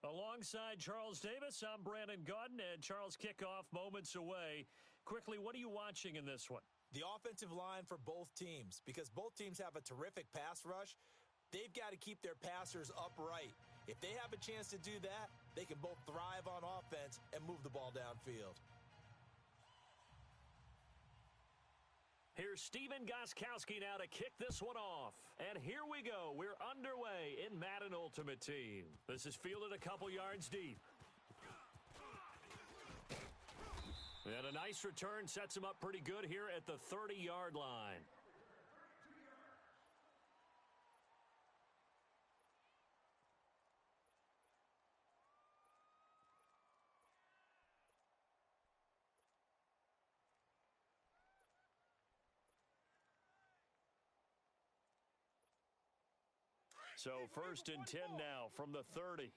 Alongside Charles Davis, I'm Brandon Gaudin, and Charles, kickoff moments away. Quickly, what are you watching in this one? The offensive line for both teams, because both teams have a terrific pass rush. They've got to keep their passers upright. If they have a chance to do that, they can both thrive on offense and move the ball downfield. Here's Steven Gostkowski now to kick this one off. And here we go. We're underway in Madden Ultimate Team. This is fielded a couple yards deep. And a nice return sets him up pretty good here at the 30-yard line. So 1st and 10 now from the 30.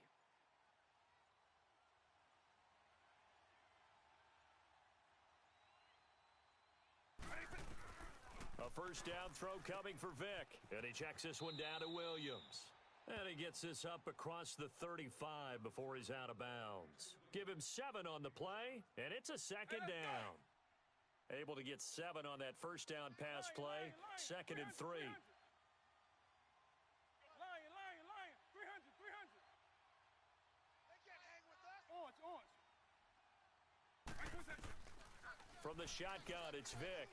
A first down throw coming for Vick. And he checks this one down to Williams. And he gets this up across the 35 before he's out of bounds. Give him 7 on the play, and it's a second down. Able to get 7 on that first down pass play. 2nd and 3. From the shotgun, it's Vick.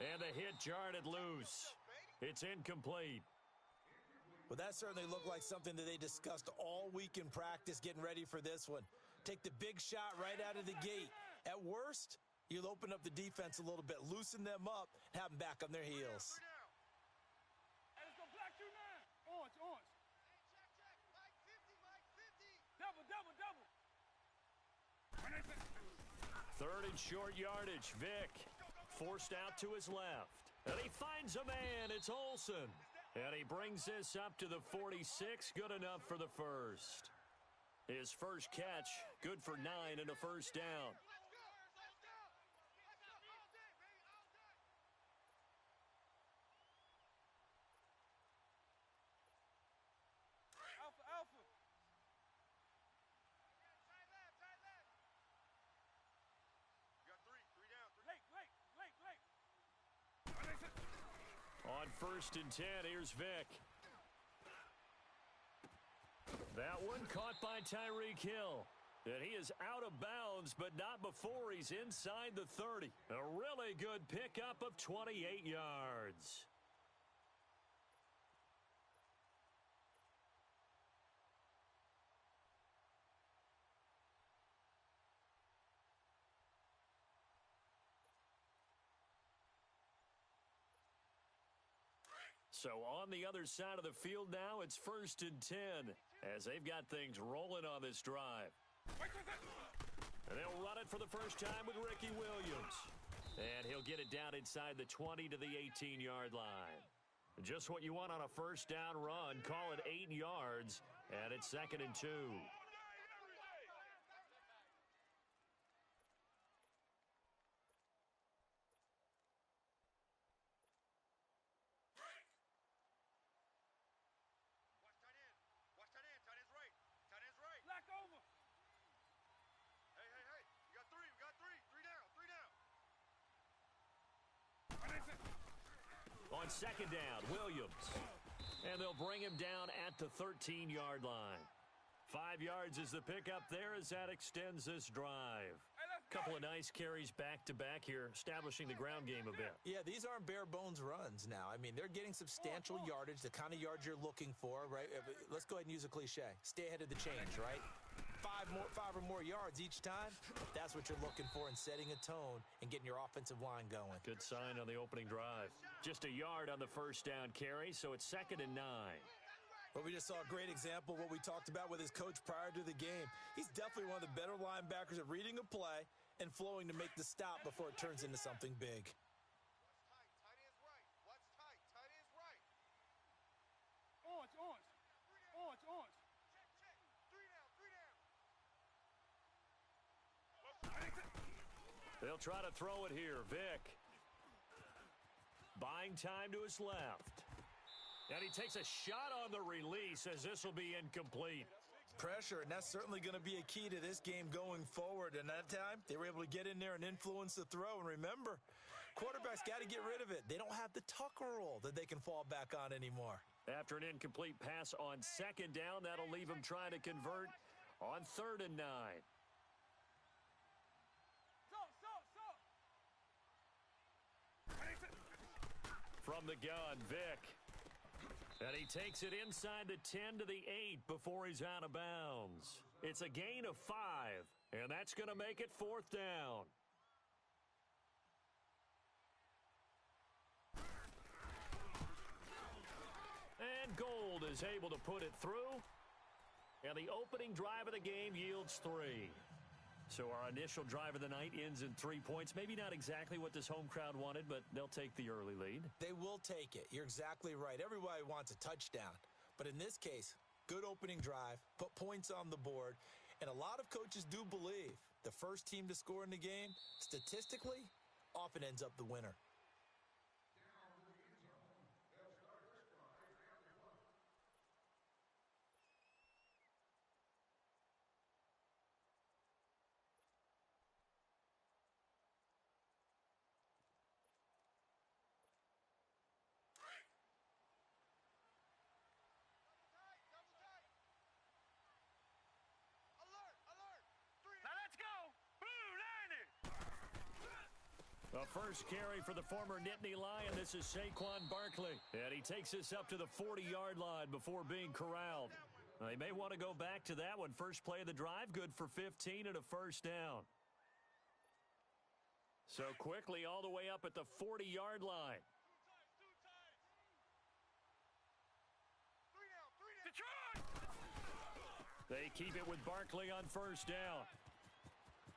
And the hit jarred it loose. It's incomplete. Well, that certainly looked like something that they discussed all week in practice getting ready for this one. Take the big shot right out of the gate. At worst, you'll open up the defense a little bit, loosen them up, and have them back on their heels. Let's go black 2-9. Orange. Double. 3rd and short yardage. Vick forced out to his left. And he finds a man. It's Olsen. And he brings this up to the 46. Good enough for the first. His first catch, good for 9 and a first down. Alpha. You got 3 down. Late. On 1st and 10, here's Vick. That one caught by Tyreek Hill. And he is out of bounds, but not before he's inside the 30. A really good pickup of 28 yards. So on the other side of the field now, it's 1st and 10 as they've got things rolling on this drive. And they'll run it for the first time with Ricky Williams. And he'll get it down inside the 20 to the 18-yard line. Just what you want on a first down run. Call it 8 yards, and it's 2nd and 2. Tight end's right. Black over. Hey. We got 3. 3 down. On 2nd down, Williams. And they'll bring him down at the 13-yard line. 5 yards is the pickup there as that extends this drive. Couple of nice carries back-to-back here, establishing the ground game a bit. Yeah, these aren't bare-bones runs now. I mean, they're getting substantial yardage, the kind of yards you're looking for, right? Let's go ahead and use a cliche. Stay ahead of the change, right? 5 or more yards each time. That's what you're looking for in setting a tone and getting your offensive line going. Good sign on the opening drive. Just a yard on the first down carry, so it's 2nd and 9. Well, we just saw a great example of what we talked about with his coach prior to the game. He's definitely one of the better linebackers at reading a play and flowing to make the stop before it turns into something big. What's tight? Tight is right. Orange. Check. 3 down. They'll try to throw it here. Vick. Buying time to his left. And he takes a shot on the release as this will be incomplete. Pressure, and that's certainly going to be a key to this game going forward. And that time, they were able to get in there and influence the throw. And remember, quarterbacks got to get rid of it. They don't have the Tucker rule that they can fall back on anymore. After an incomplete pass on second down, that'll leave him trying to convert on 3rd and 9. From the gun, Vick. And he takes it inside the 10 to the 8 before he's out of bounds. It's a gain of 5, and that's going to make it 4th down. And Gold is able to put it through. And the opening drive of the game yields 3. So our initial drive of the night ends in 3 points. Maybe not exactly what this home crowd wanted, but they'll take the early lead. They will take it. You're exactly right. Everybody wants a touchdown. But in this case, good opening drive, put points on the board, and a lot of coaches do believe the first team to score in the game, statistically, often ends up the winner. The first carry for the former Nittany Lion. This is Saquon Barkley. And he takes this up to the 40-yard line before being corralled. They may want to go back to that one. First play of the drive, good for 15 and a first down. So quickly all the way up at the 40-yard line. They keep it with Barkley on first down.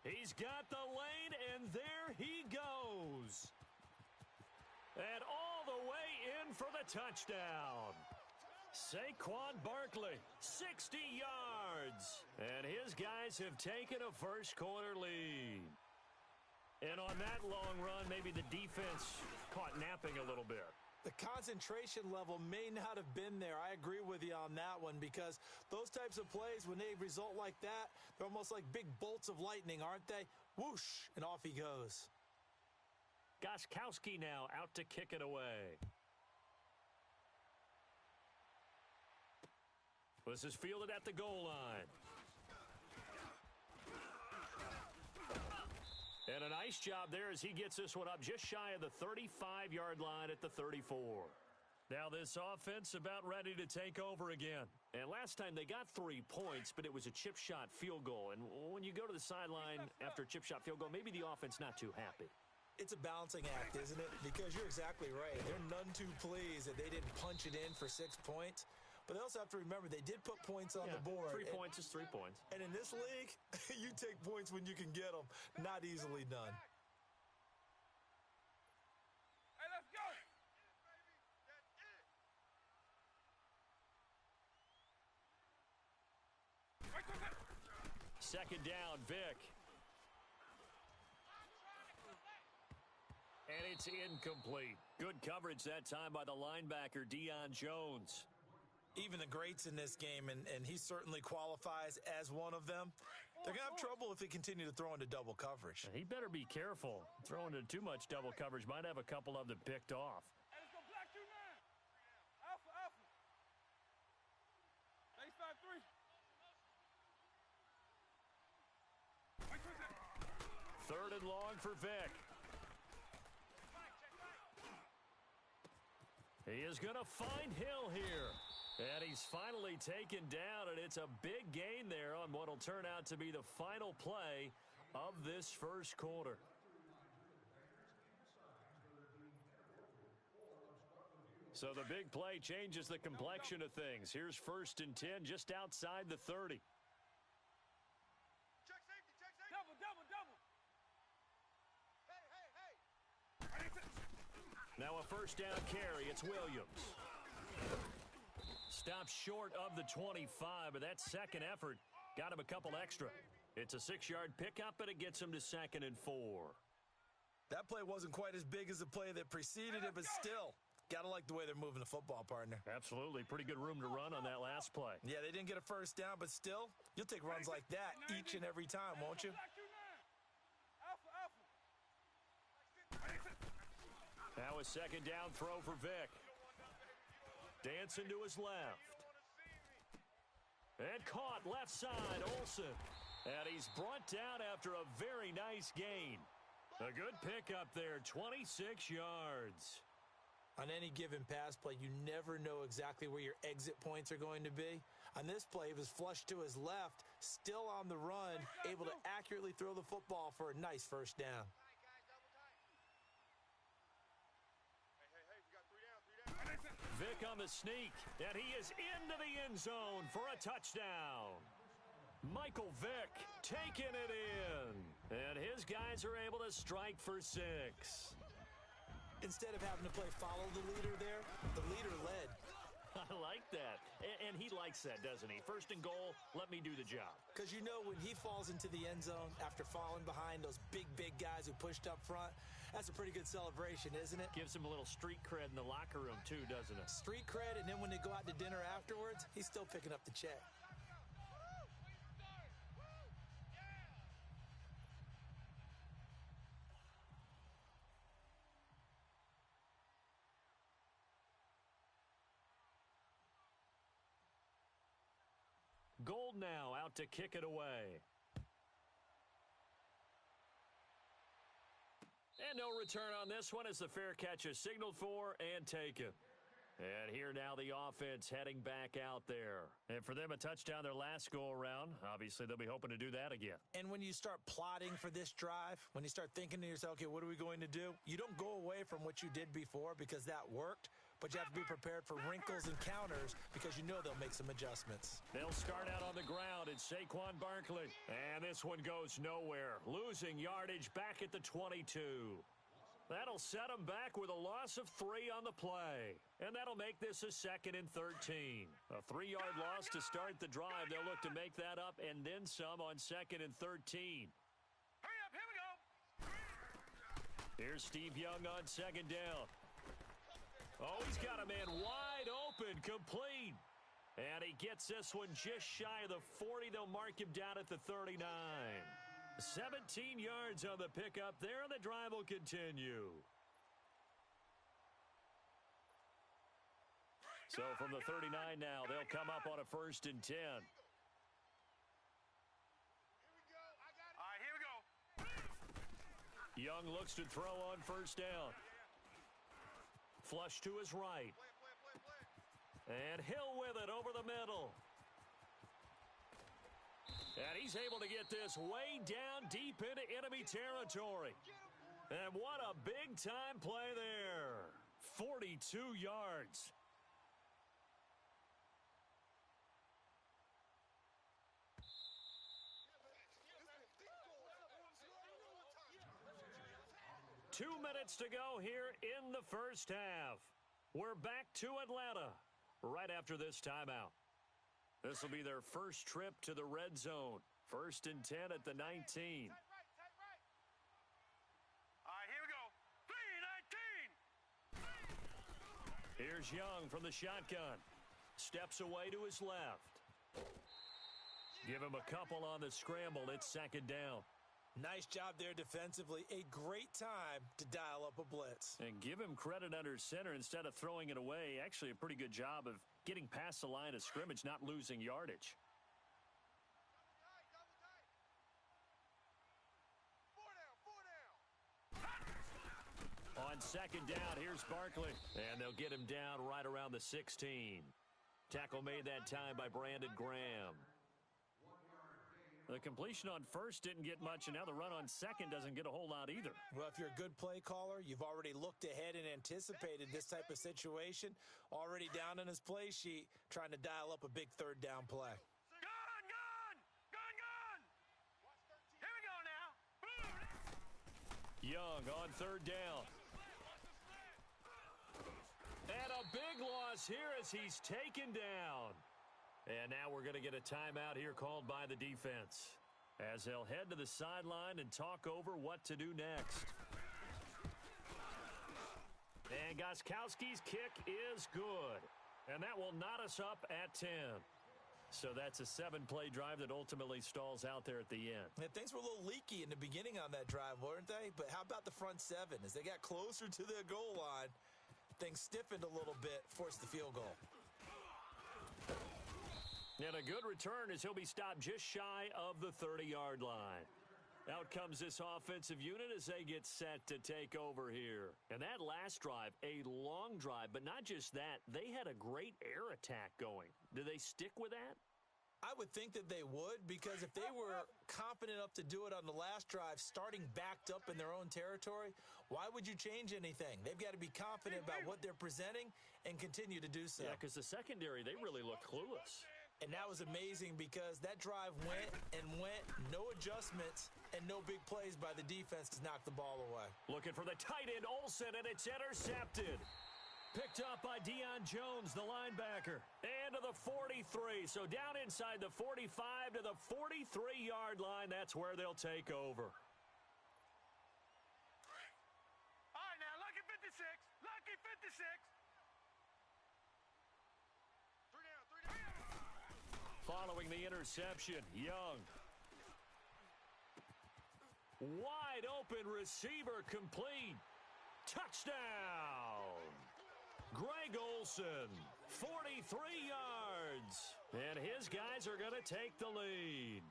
He's got the lane, and there he goes. And all the way in for the touchdown. Saquon Barkley, 60 yards. And his guys have taken a first-quarter lead. And on that long run, maybe the defense caught napping a little bit. The concentration level may not have been there. I agree with you on that one because those types of plays, when they result like that, they're almost like big bolts of lightning, aren't they? Whoosh, and off he goes. Gostkowski now out to kick it away. This is fielded at the goal line. And a nice job there as he gets this one up just shy of the 35-yard line at the 34. Now this offense about ready to take over again. And last time they got 3 points, but it was a chip shot field goal. And when you go to the sideline after a chip shot field goal, maybe the offense not too happy. It's a balancing act, isn't it? Because you're exactly right. They're none too pleased that they didn't punch it in for 6 points. But they also have to remember they did put points on the board. 3 points is 3 points. And in this league, you take points when you can get them. Not easily done. Hey, let's go. Second down, Vick. And it's incomplete. Good coverage that time by the linebacker, Deion Jones. Even the greats in this game, and he certainly qualifies as one of them, they're going to have trouble if they continue to throw into double coverage. He better be careful. Throwing into too much double coverage might have a couple of them picked off. Hey, let's go black 2-9. Alpha, alpha. Base 5-3. 3rd and long for Vick. He is going to find Hill here. And he's finally taken down, and it's a big gain there on what will turn out to be the final play of this first quarter. So the big play changes the complexion of things. Here's 1st and 10 just outside the 30. Check safety, check safety. Double, double, double. Hey, hey, hey. Now a first down carry. It's Williams. Stops short of the 25, but that second effort got him a couple extra. It's a 6-yard pickup, and it gets him to 2nd and 4. That play wasn't quite as big as the play that preceded it, but still, Gotta like the way they're moving the football, partner. Absolutely. Pretty good room to run on that last play. Yeah, they didn't get a first down, but still, you'll take runs like that each and every time, won't you? Now a second down throw for Vic. Dancing to his left. And caught left side, Olsen. And he's brought down after a very nice gain. A good pickup there, 26 yards. On any given pass play, you never know exactly where your exit points are going to be. On this play, he was flushed to his left, still on the run, able to accurately throw the football for a nice first down. Vic on the sneak, and he is into the end zone for a touchdown. Michael Vick taking it in, and his guys are able to strike for 6. Instead of having to play follow the leader there, the leader led. I like that. And he likes that, doesn't he? First and goal, let me do the job. Because you know when he falls into the end zone after falling behind those big guys who pushed up front, that's a pretty good celebration, isn't it? Gives him a little street cred in the locker room, too, doesn't it? Street cred, and then when they go out to dinner afterwards, he's still picking up the check. Gold now out to kick it away. And no return on this one as the fair catch is signaled for and taken. And here now the offense heading back out there. And for them, a touchdown their last go-around. Obviously, they'll be hoping to do that again. And when you start plotting for this drive, when you start thinking to yourself, okay, what are we going to do? You don't go away from what you did before because that worked, but you have to be prepared for wrinkles and counters because you know they'll make some adjustments. They'll start out on the ground. It's Saquon Barkley. And this one goes nowhere. Losing yardage back at the 22. That'll set them back with a loss of 3 on the play. And that'll make this a 2nd and 13. A 3-yard loss to start the drive. They'll look to make that up and then some on 2nd and 13. Hurry up, here we go. Here's Steve Young on 2nd down. Oh, he's got a man wide open, complete. And he gets this one just shy of the 40. They'll mark him down at the 39. 17 yards on the pickup there, and the drive will continue. So from the 39 now, they'll come up on a 1st and 10. All right, here we go. Young looks to throw on 1st down. Flush to his right. And Hill with it over the middle. And he's able to get this way down deep into enemy territory. And what a big-time play there. 42 yards. Two minutes to go here in the first half. We're back to Atlanta right after this timeout. This will be their first trip to the red zone. 1st and 10 at the 19. Tight right. All right, here we go. 3-19. Here's Young from the shotgun. Steps away to his left. Give him a couple on the scramble. It's 2nd down. Nice job there defensively. A great time to dial up a blitz. And give him credit under center instead of throwing it away. Actually, a pretty good job of getting past the line of scrimmage, not losing yardage. On 2nd down, here's Barkley. And they'll get him down right around the 16. Tackle made that time by Brandon Graham. The completion on 1st didn't get much, and now the run on 2nd doesn't get a whole lot either. Well, if you're a good play caller, you've already looked ahead and anticipated this type of situation. Already down in his play sheet, trying to dial up a big 3rd down play. Gun! Here we go now. Young on 3rd down. And a big loss here as he's taken down. And now we're going to get a timeout here called by the defense as they'll head to the sideline and talk over what to do next. And got Gostkowski's kick is good. And that will knot us up at 10. So that's a 7-play drive that ultimately stalls out there at the end. And things were a little leaky in the beginning on that drive, weren't they? But how about the front 7? As they got closer to their goal line, things stiffened a little bit, forced the field goal. And a good return as he'll be stopped just shy of the 30-yard line. Out comes this offensive unit as they get set to take over here. And that last drive, a long drive, but not just that. They had a great air attack going. Do they stick with that? I would think that they would, because if they were confident enough to do it on the last drive, starting backed up in their own territory, why would you change anything? They've got to be confident about what they're presenting and continue to do so. Yeah, because the secondary, they really look clueless. And that was amazing because that drive went and went, no adjustments, and no big plays by the defense to knock the ball away. Looking for the tight end, Olsen, and it's intercepted. Picked up by Deion Jones, the linebacker. And to the 43. So down inside the 45 to the 43-yard line. That's where they'll take over. All right, now, lucky 56. Lucky 56. Three down. Following the interception, Young. Wide open receiver complete. Touchdown. Greg Olsen, 43 yards. And his guys are going to take the lead.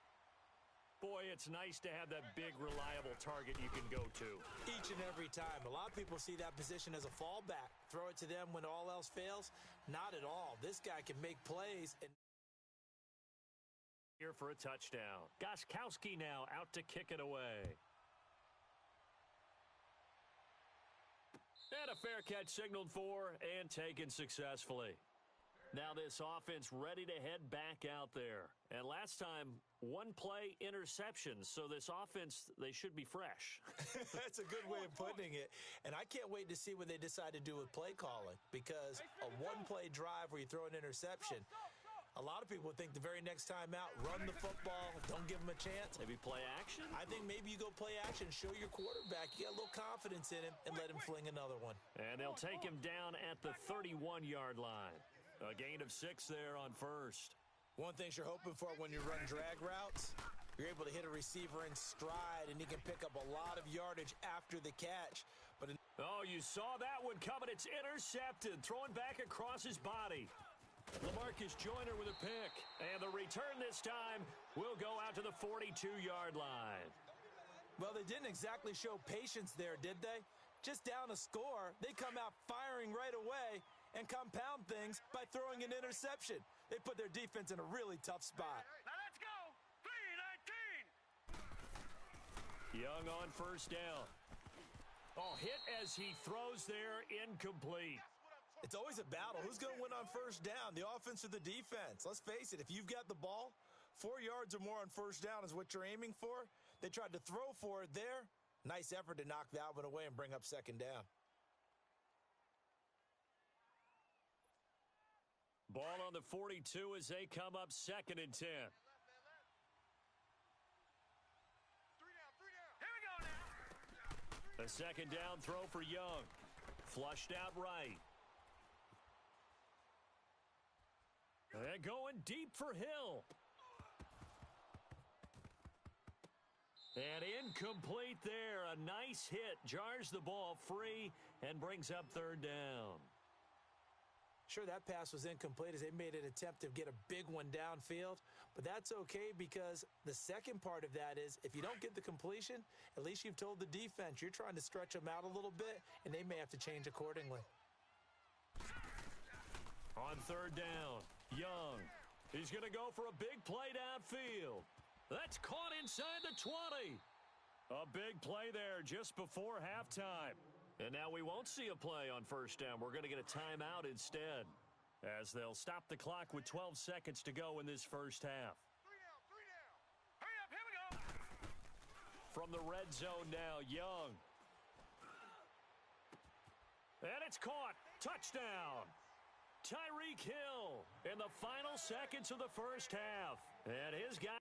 Boy, it's nice to have that big, reliable target you can go to. Each and every time. A lot of people see that position as a fallback. Throw it to them when all else fails. Not at all. This guy can make plays. And here for a touchdown. Gostkowski now out to kick it away. And a fair catch signaled for and taken successfully. Now this offense ready to head back out there. And last time, one play interception. So this offense, they should be fresh. That's a good way of putting it. And I can't wait to see what they decide to do with play calling. Because a one-play drive where you throw an interception, a lot of people think the very next time out, run the football, don't give them a chance. Maybe play action? I think maybe you go play action, show your quarterback you got a little confidence in him, and let him fling another one. And they'll take him down at the 31-yard line. A gain of 6 there on first. One thing you're hoping for when you run drag routes, you're able to hit a receiver in stride, and he can pick up a lot of yardage after the catch. But oh, you saw that one coming. It's intercepted, throwing back across his body. LaMarcus Joyner with a pick. And the return this time will go out to the 42-yard line. Well, they didn't exactly show patience there, did they? Just down a score, they come out firing right away and compound things by throwing an interception. They put their defense in a really tough spot. Now let's go. 3-19. Young on first down. Oh, hit as he throws there, incomplete. It's always a battle. Who's going to win on first down, the offense or the defense? Let's face it, if you've got the ball, 4 yards or more on first down is what you're aiming for. They tried to throw for it there. Nice effort to knock that one away and bring up second down. Ball on the 42 as they come up 2nd and 10. Three down. Here we go now. A second down throw for Young. Flushed out right. And going deep for Hill. And incomplete there. A nice hit. Jars the ball free and brings up 3rd down. Sure, that pass was incomplete as they made an attempt to get a big one downfield. But that's okay because the second part of that is if you don't get the completion, at least you've told the defense you're trying to stretch them out a little bit, and they may have to change accordingly. On 3rd down, Young. He's going to go for a big play downfield. That's caught inside the 20. A big play there just before halftime. And now we won't see a play on first down. We're going to get a timeout instead as they'll stop the clock with 12 seconds to go in this first half. Three down. Hurry up, here we go. From the red zone now, Young. And it's caught. Touchdown. Tyreek Hill in the final seconds of the first half. And his guy.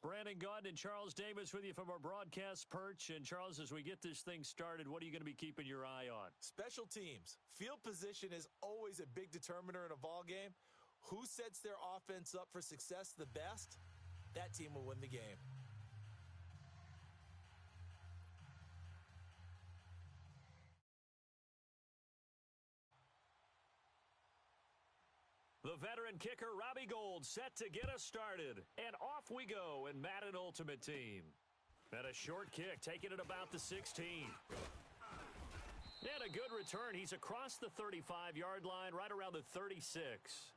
Brandon Gaudin and Charles Davis with you from our broadcast perch. And, Charles, as we get this thing started, what are you going to be keeping your eye on? Special teams. Field position is always a big determiner in a ball game. Who sets their offense up for success the best, that team will win the game. The veteran kicker, Robbie Gould, set to get us started. And off we go in Madden Ultimate Team. And a short kick, taking it about the 16. And a good return. He's across the 35-yard line, right around the 36.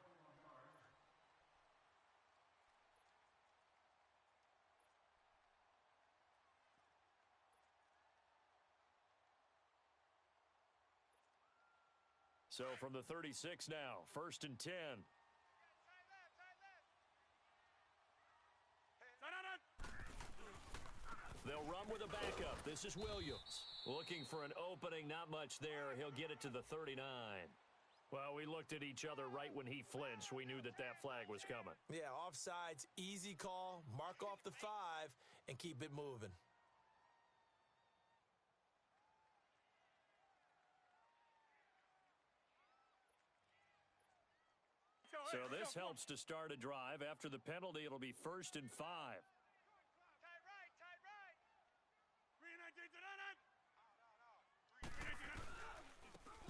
So from the 36 now, 1st and 10. They'll run with a backup. This is Williams. Looking for an opening, not much there. He'll get it to the 39. Well, we looked at each other right when he flinched. We knew that that flag was coming. Yeah, offsides, easy call. Mark off the 5 and keep it moving. So this helps to start a drive. After the penalty, it'll be 1st and 5.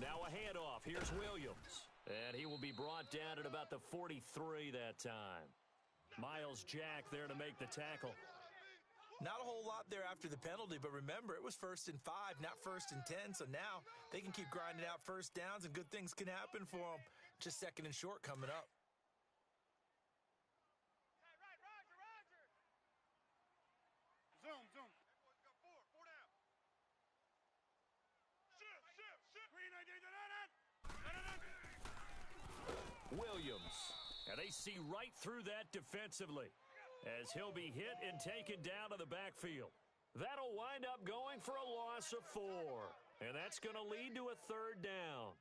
Now a handoff. Here's Williams. And he will be brought down at about the 43 that time. Miles Jack there to make the tackle. Not a whole lot there after the penalty, but remember, it was 1st and 5, not 1st and 10. So now they can keep grinding out first downs, and good things can happen for them. Just 2nd and short coming up. Zoom. Four down. Shift. Williams. And they see right through that defensively as he'll be hit and taken down to the backfield. That'll wind up going for a loss of 4. And that's going to lead to a 3rd down.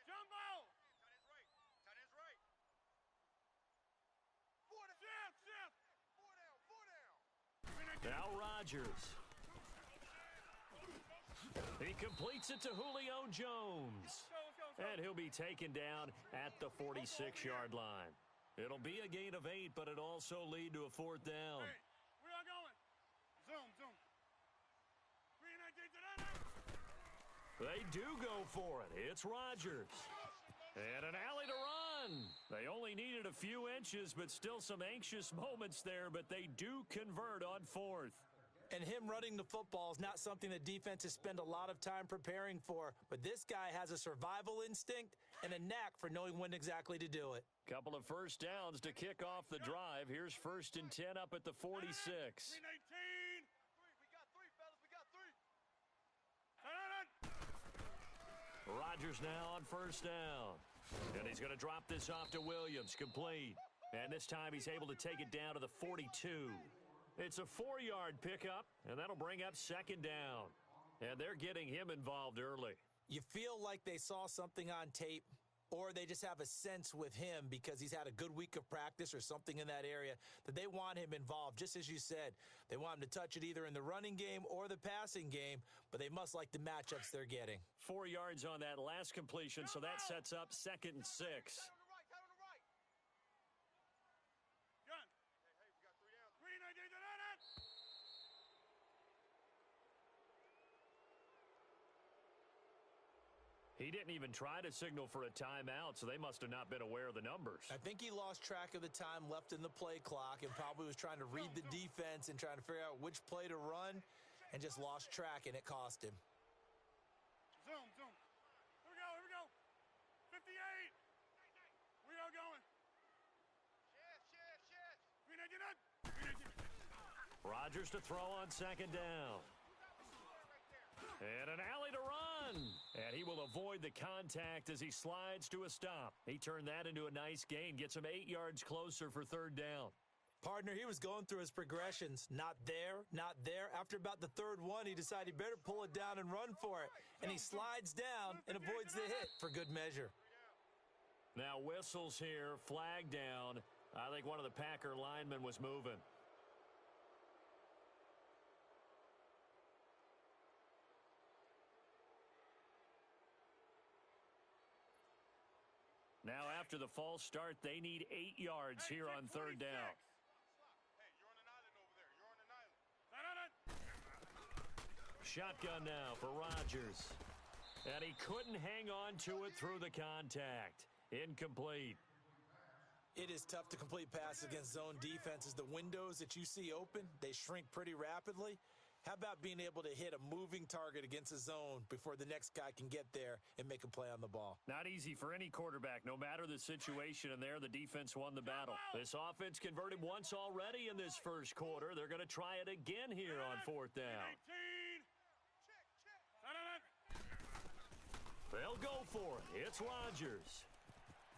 Jumbo! Tight end's right. Shift. Four down. Now Rodgers. He completes it to Julio Jones. And he'll be taken down at the 46-yard line. It'll be a gain of 8, but it'll also lead to a 4th down. Hey, we are going. Zoom. They do go for it. It's Rodgers. And an alley to run. They only needed a few inches, but still some anxious moments there, but they do convert on 4th. And him running the football is not something that defenses spend a lot of time preparing for. But this guy has a survival instinct and a knack for knowing when exactly to do it. Couple of first downs to kick off the drive. Here's 1st and 10 up at the 46. 319. We got 3, fellas. We got 3. Rodgers now on 1st down. And he's going to drop this off to Williams. Complete. And this time he's able to take it down to the 42. It's a 4-yard pickup, and that'll bring up 2nd down. And they're getting him involved early. You feel like they saw something on tape, or they just have a sense with him because he's had a good week of practice or something in that area that they want him involved. Just as you said, they want him to touch it either in the running game or the passing game, but they must like the matchups they're getting. 4 yards on that last completion, so that sets up 2nd and 6. Gun. Hey, we got 3 down. 319. He didn't even try to signal for a timeout, so they must have not been aware of the numbers. I think he lost track of the time left in the play clock and probably was trying to read the defense and trying to figure out which play to run and just lost track, and it cost him. Zoom. Here we go. 58. We are going. Shift. Rodgers to throw on 2nd down. And an alley to run. And he will avoid the contact as he slides to a stop. He turned that into a nice gain, gets him 8 yards closer for third down. Partner, he was going through his progressions. Not there, not there. After about the third one, he decided he better pull it down and run for it. And he slides down and avoids the hit for good measure. Now whistles here, flag down. I think one of the Packer linemen was moving. Now after the false start, they need 8 yards here on third down. Hey, you're on an island over there. You're on an island. Shotgun now for Rodgers. And he couldn't hang on to it through the contact. Incomplete. It is tough to complete passes against zone defenses. The windows that you see open, they shrink pretty rapidly. How about being able to hit a moving target against a zone before the next guy can get there and make a play on the ball? Not easy for any quarterback, no matter the situation, and there the defense won the battle. This offense converted once already in this first quarter. They're going to try it again here on fourth down. They'll go for it. It's Rodgers.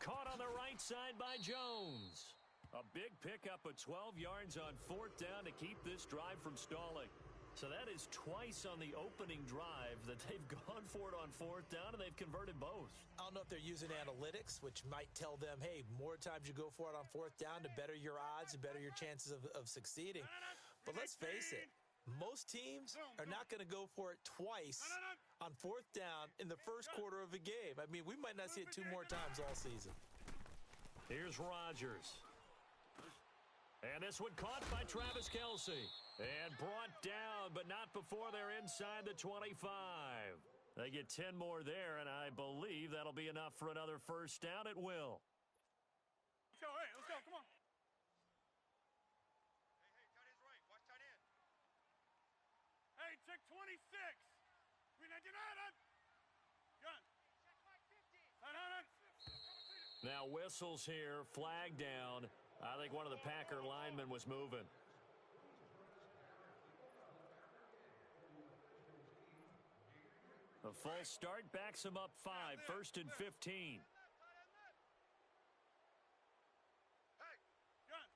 Caught on the right side by Jones. A big pickup of 12 yards on fourth down to keep this drive from stalling. So that is twice on the opening drive that they've gone for it on fourth down, and they've converted both. I don't know if they're using analytics, which might tell them, hey, more times you go for it on fourth down, the better your odds, the better your chances of succeeding. But let's face it, most teams are not going to go for it twice on fourth down in the first quarter of a game. I mean, we might not see it 2 more times all season. Here's Rodgers. And this one caught by Travis Kelce. And brought down, but not before they're inside the 25. They get 10 more there, and I believe that'll be enough for another first down at will. Let's go, hey, let's go, come on. Hey, tight end's right. Watch tight end. Hey, check 26. We need to gun. Now whistles here, flag down. I think one of the Packer linemen was moving. A false start backs him up 5, first and 15. Hey, gun.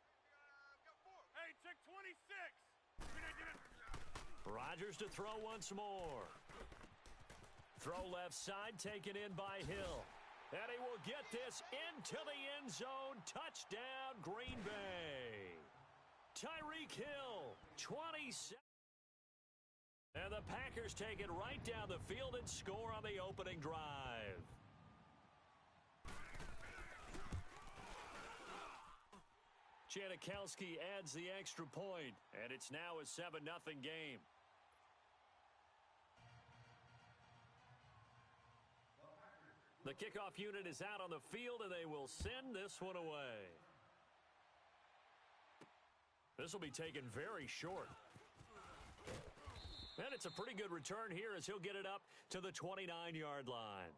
Hey, check 26. Rodgers to throw once more. Throw left side, taken in by Hill. And he will get this into the end zone. Touchdown, Green Bay. Tyreek Hill, 27. And the Packers take it right down the field and score on the opening drive. Janikowski adds the extra point, and it's now a 7-0 game. The kickoff unit is out on the field, and they will send this one away. This will be taken very short. And it's a pretty good return here as he'll get it up to the 29-yard line.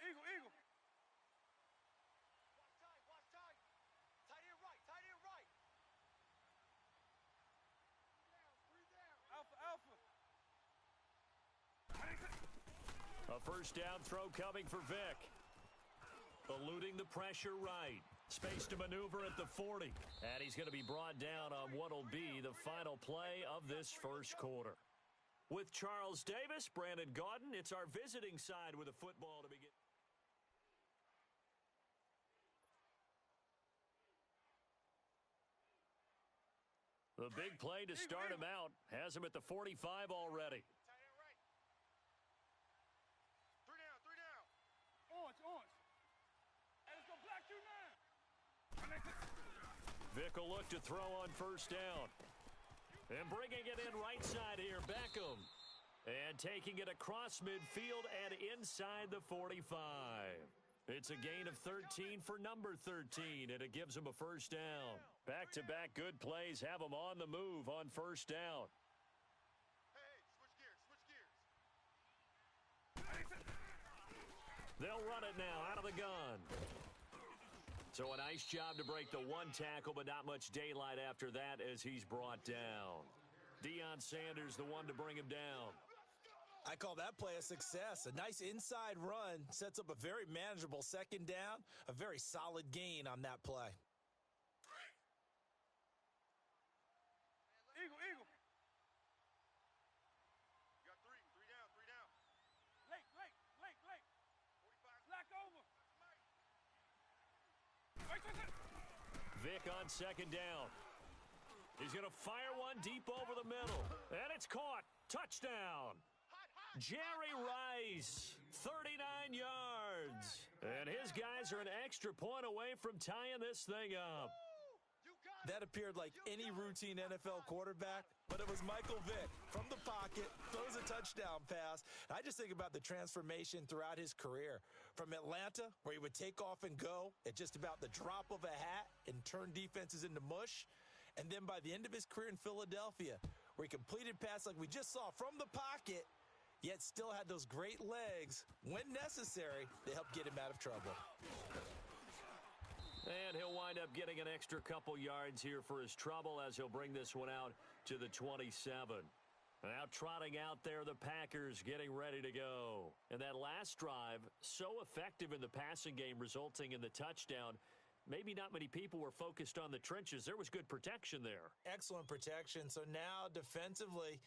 Eagle, eagle. Watch time. Tight end right, tight end right. Alpha, alpha. A first down throw coming for Vick. Eluding the pressure right. Space to maneuver at the 40. And he's going to be brought down on what will be the final play of this first quarter. With Charles Davis, Brandon Gaudin, it's our visiting side with a football to begin. The big play to start him out has him at the 45 already. Tight end right. 3 down, 3 down. Orange, orange. Hey, let's go black you now. Vick will look to throw on first down. And bringing it in right side here, Beckham. And taking it across midfield and inside the 45. It's a gain of 13 for number 13, and it gives him a first down. Back-to-back good plays have him on the move on first down. Hey, switch gears, switch gears. They'll run it now out of the gun. So a nice job to break the one tackle, but not much daylight after that as he's brought down. Deion Sanders, the one to bring him down. I call that play a success. A nice inside run sets up a very manageable second down, a very solid gain on that play. Eagle, eagle. You got three down, three down. Lake. 45. Slack over. Vic on second down. He's going to fire one deep over the middle. And it's caught. Touchdown. Jerry Rice, 39 yards. And his guys are an extra point away from tying this thing up. That appeared like any routine NFL quarterback, but it was Michael Vick from the pocket, throws a touchdown pass. And I just think about the transformation throughout his career. From Atlanta, where he would take off and go at just about the drop of a hat and turn defenses into mush. And then by the end of his career in Philadelphia, where he completed passes like we just saw from the pocket, yet still had those great legs, when necessary, to help get him out of trouble. And he'll wind up getting an extra couple yards here for his trouble as he'll bring this one out to the 27. Now trotting out there, the Packers getting ready to go. And that last drive, so effective in the passing game, resulting in the touchdown. Maybe not many people were focused on the trenches. There was good protection there. Excellent protection. So now defensively,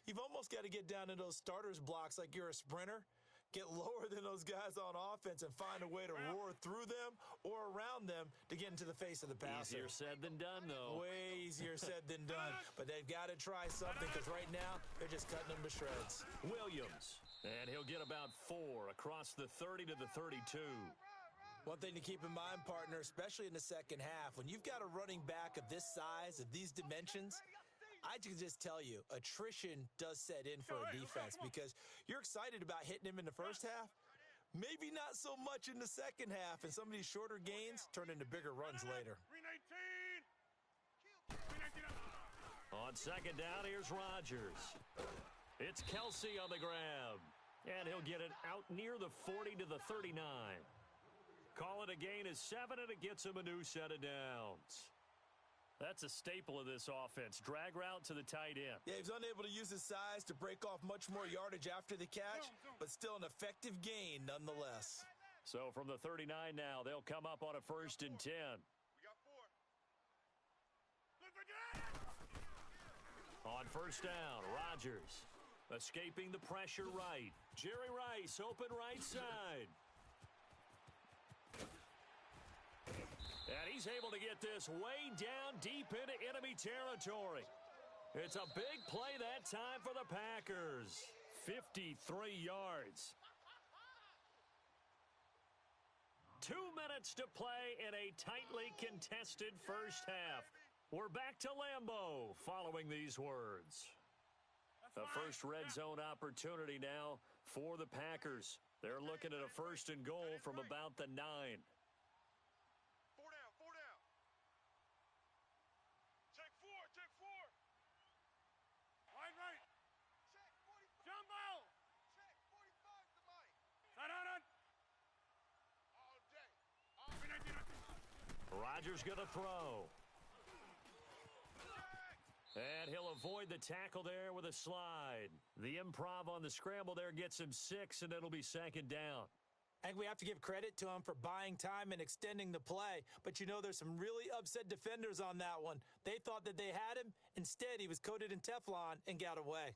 you've almost got to get down in those starters blocks like you're a sprinter. Get lower than those guys on offense and find a way to roar through them or around them to get into the face of the passer. Easier said than done, though. Way easier said than done. But they've got to try something because right now they're just cutting them to shreds. Williams. And he'll get about 4 across the 30 to the 32. One thing to keep in mind, partner, especially in the second half, when you've got a running back of this size, of these dimensions, I can just tell you, attrition does set in for a defense because you're excited about hitting him in the first half. Maybe not so much in the second half, and some of these shorter gains turn into bigger runs later. 319. On second down, here's Rodgers. It's Kelsey on the grab, and he'll get it out near the 40 to the 39. Call it a gain of 7, and it gets him a new set of downs. That's a staple of this offense. Drag route to the tight end. Yeah, he's unable to use his size to break off much more yardage after the catch, but still an effective gain nonetheless. So from the 39 now, they'll come up on a 1st and 10. We got 4. On first down, Rodgers escaping the pressure right. Jerry Rice, open right side. And he's able to get this way down deep into enemy territory. It's a big play that time for the Packers. 53 yards. 2 minutes to play in a tightly contested first half. We're back to Lambeau following these words. The first red zone opportunity now for the Packers. They're looking at a 1st and goal from about the 9. 4 down. Check 4. Wide right. Check 45. Jumbo. Check 45 to Mike. Side on. All day. 319. Rodgers gonna throw. And he'll avoid the tackle there with a slide. The improv on the scramble there gets him 6, and it'll be second down. I think we have to give credit to him for buying time and extending the play. But, you know, there's some really upset defenders on that one. They thought that they had him. Instead, he was coated in Teflon and got away.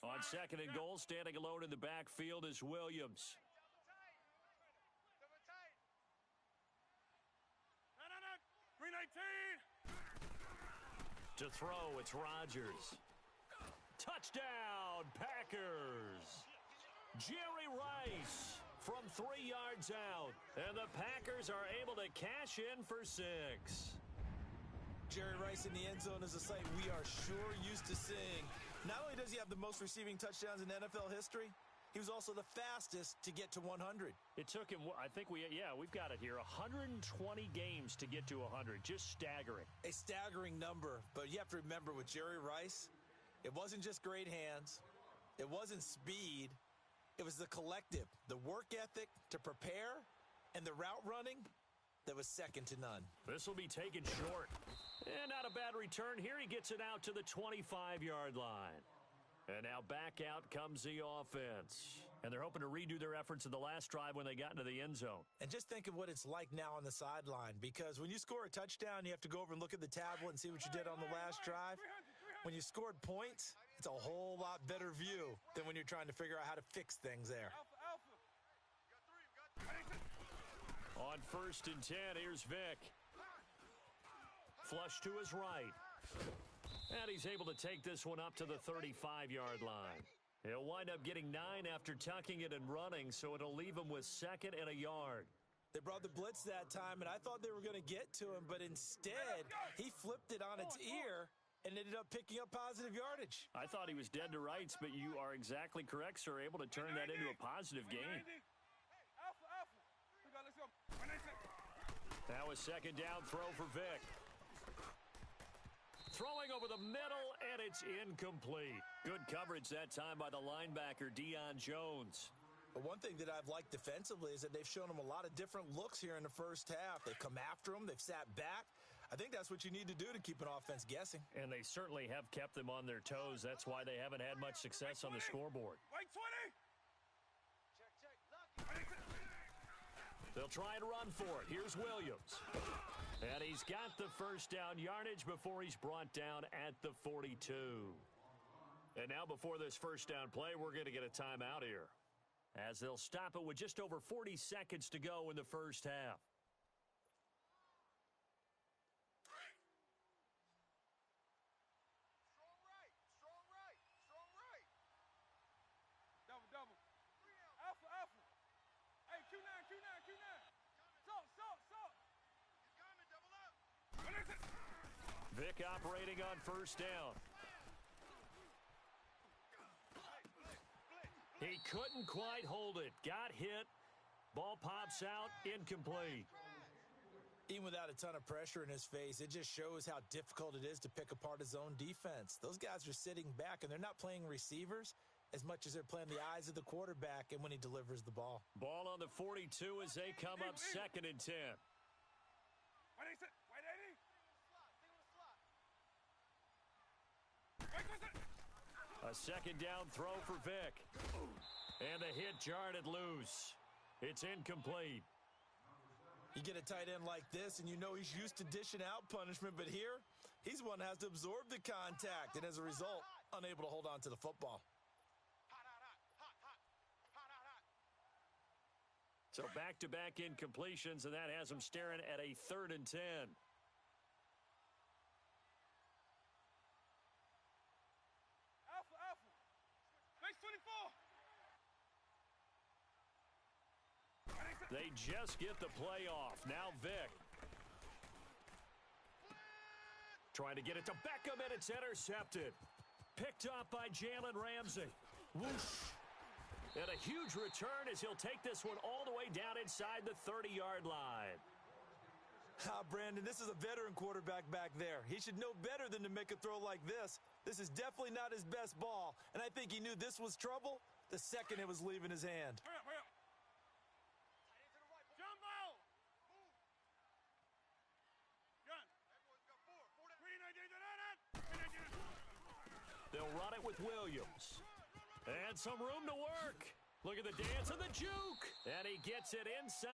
On second and goal, standing alone in the backfield is Williams. Double tight. 319. To throw, it's Rodgers. Touchdown, Packers. Jerry Rice from 3 yards out. And the Packers are able to cash in for 6. Jerry Rice in the end zone is a sight we are sure used to seeing. Not only does he have the most receiving touchdowns in NFL history, He was also the fastest to get to 100. It took him, I think we've got it here, 120 games to get to 100. Just staggering. A staggering number, but you have to remember with Jerry Rice, it wasn't just great hands. It wasn't speed. It was the collective, the work ethic to prepare, and the route running that was second to none. This will be taken short. And not a bad return here. He gets it out to the 25-yard line. And now back out comes the offense. And they're hoping to redo their efforts in the last drive when they got into the end zone. And just think of what it's like now on the sideline, because when you score a touchdown, you have to go over and look at the tablet and see what you did on the last drive. When you scored points, it's a whole lot better view than when you're trying to figure out how to fix things there. On 1st and 10, here's Vick. Flush to his right. And he's able to take this one up to the 35-yard line. He'll wind up getting 9 after tucking it and running, so it'll leave him with 2nd and a yard. They brought the blitz that time, and I thought they were going to get to him, but instead, he flipped it on its ear and ended up picking up positive yardage. I thought he was dead to rights, but you are exactly correct, sir. Able to turn that into a positive gain. Now a 2nd down throw for Vick. Throwing over the middle, and it's incomplete. Good coverage that time by the linebacker, Deion Jones. But one thing that I've liked defensively is that they've shown him a lot of different looks here in the first half. They've come after him. They've sat back. I think that's what you need to do to keep an offense guessing. And they certainly have kept them on their toes. That's why they haven't had much success on the scoreboard. Wait, 20. They'll try and run for it. Here's Williams. And he's got the first down yardage before he's brought down at the 42. And now before this first down play, we're going to get a timeout here, as they'll stop it with just over 40 seconds to go in the first half. Strong right. Double. Alpha. Hey, Q9. Salt. Vick operating on first down. He couldn't quite hold it. Got hit. Ball pops out. Incomplete. Even without a ton of pressure in his face, it just shows how difficult it is to pick apart his own defense. Those guys are sitting back, and they're not playing receivers as much as they're playing the eyes of the quarterback and when he delivers the ball. Ball on the 42 as they come up 2nd and 10. A 2nd down throw for Vick. And the hit jarred it loose. It's incomplete. You get a tight end like this, and you know he's used to dishing out punishment, but here, he's one that has to absorb the contact, and as a result, unable to hold on to the football. So back-to-back incompletions, and that has him staring at a 3rd and 10. Alpha. Base 24. They just get the play off. Now Vick. Trying to get it to Beckham, and it's intercepted. Picked up by Jalen Ramsey. Whoosh. And a huge return as he'll take this one all the way down inside the 30-yard line. Brandon, this is a veteran quarterback back there. He should know better than to make a throw like this. This is definitely not his best ball, and I think he knew this was trouble the second it was leaving his hand. Hurry up. Jumbo. Gun. They'll run it with Williams. And some room to work. Look at the dance of the juke. And he gets it inside.